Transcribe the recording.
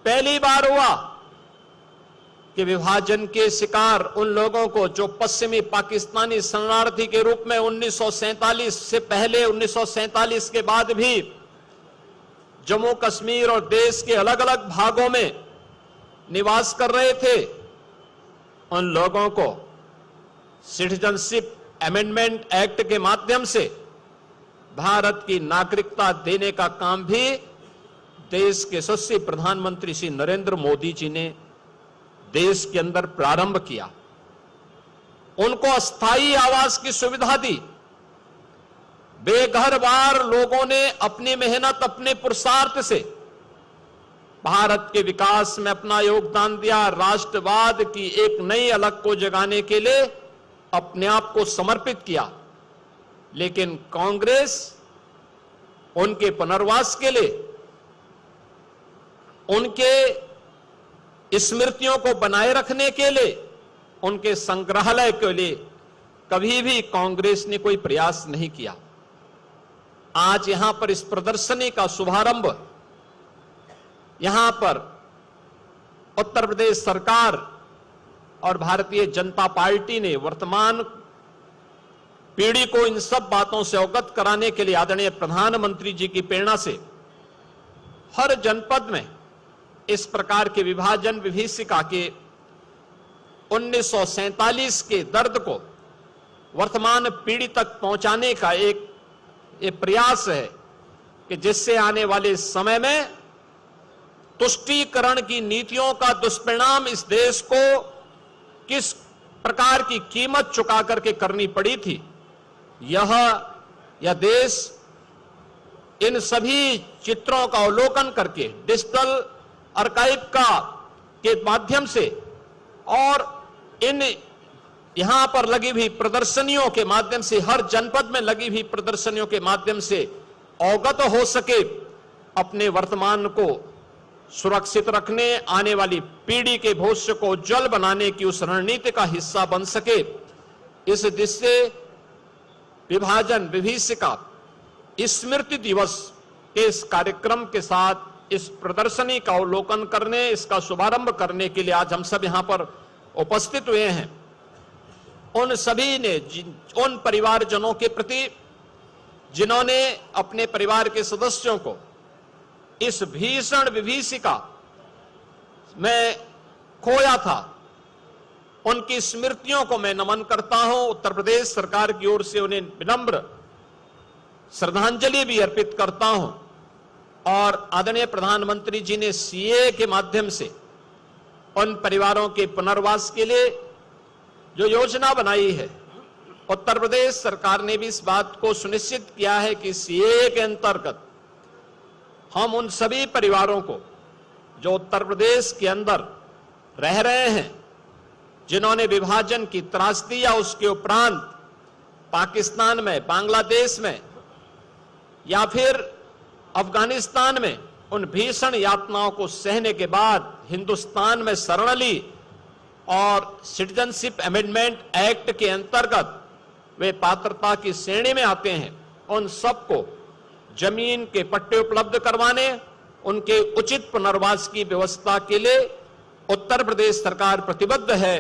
पहली बार हुआ कि विभाजन के शिकार उन लोगों को जो पश्चिमी पाकिस्तानी शरणार्थी के रूप में 1947 से पहले 1947 के बाद भी जम्मू कश्मीर और देश के अलग अलग भागों में निवास कर रहे थे, उन लोगों को सिटीजनशिप अमेंडमेंट एक्ट के माध्यम से भारत की नागरिकता देने का काम भी देश के यशस्वी प्रधानमंत्री श्री नरेंद्र मोदी जी ने देश के अंदर प्रारंभ किया। उनको अस्थायी आवास की सुविधा दी। बेघर बार लोगों ने अपनी मेहनत, अपने पुरुषार्थ से भारत के विकास में अपना योगदान दिया। राष्ट्रवाद की एक नई अलग को जगाने के लिए अपने आप को समर्पित किया। लेकिन कांग्रेस उनके पुनर्वास के लिए, उनके स्मृतियों को बनाए रखने के लिए, उनके संग्रहालय के लिए कभी भी कांग्रेस ने कोई प्रयास नहीं किया। आज यहां पर इस प्रदर्शनी का शुभारंभ यहां पर उत्तर प्रदेश सरकार और भारतीय जनता पार्टी ने वर्तमान पीढ़ी को इन सब बातों से अवगत कराने के लिए आदरणीय प्रधानमंत्री जी की प्रेरणा से हर जनपद में इस प्रकार के विभाजन विभीषिका के 1947 के दर्द को वर्तमान पीढ़ी तक पहुंचाने का एक प्रयास है कि जिससे आने वाले समय में तुष्टीकरण की नीतियों का दुष्परिणाम इस देश को किस प्रकार की कीमत चुका करके करनी पड़ी थी, यह देश इन सभी चित्रों का अवलोकन करके डिजिटल आर्काइव के माध्यम से और इन यहां पर लगी हुई प्रदर्शनियों के माध्यम से, हर जनपद में लगी हुई प्रदर्शनियों के माध्यम से अवगत हो सके, अपने वर्तमान को सुरक्षित रखने, आने वाली पीढ़ी के भविष्य को उज्जवल बनाने की उस रणनीति का हिस्सा बन सके। इस दृष्टि से विभाजन विभीषिका स्मृति दिवस के इस कार्यक्रम के साथ इस प्रदर्शनी का अवलोकन करने, इसका शुभारंभ करने के लिए आज हम सब यहां पर उपस्थित हुए हैं। उन सभी ने, उन परिवारजनों के प्रति जिन्होंने अपने परिवार के सदस्यों को इस भीषण विभीषिका में खोया था, उनकी स्मृतियों को मैं नमन करता हूं। उत्तर प्रदेश सरकार की ओर से उन्हें विनम्र श्रद्धांजलि भी अर्पित करता हूं। और आदरणीय प्रधानमंत्री जी ने सीए के माध्यम से उन परिवारों के पुनर्वास के लिए जो योजना बनाई है, उत्तर प्रदेश सरकार ने भी इस बात को सुनिश्चित किया है कि सीए के अंतर्गत हम उन सभी परिवारों को जो उत्तर प्रदेश के अंदर रह रहे हैं, जिन्होंने विभाजन की त्रासदी या उसके उपरांत पाकिस्तान में, बांग्लादेश में या फिर अफगानिस्तान में उन भीषण यातनाओं को सहने के बाद हिंदुस्तान में शरण ली और सिटीजनशिप अमेंडमेंट एक्ट के अंतर्गत वे पात्रता की श्रेणी में आते हैं, उन सबको जमीन के पट्टे उपलब्ध करवाने, उनके उचित पुनर्वास की व्यवस्था के लिए उत्तर प्रदेश सरकार प्रतिबद्ध है।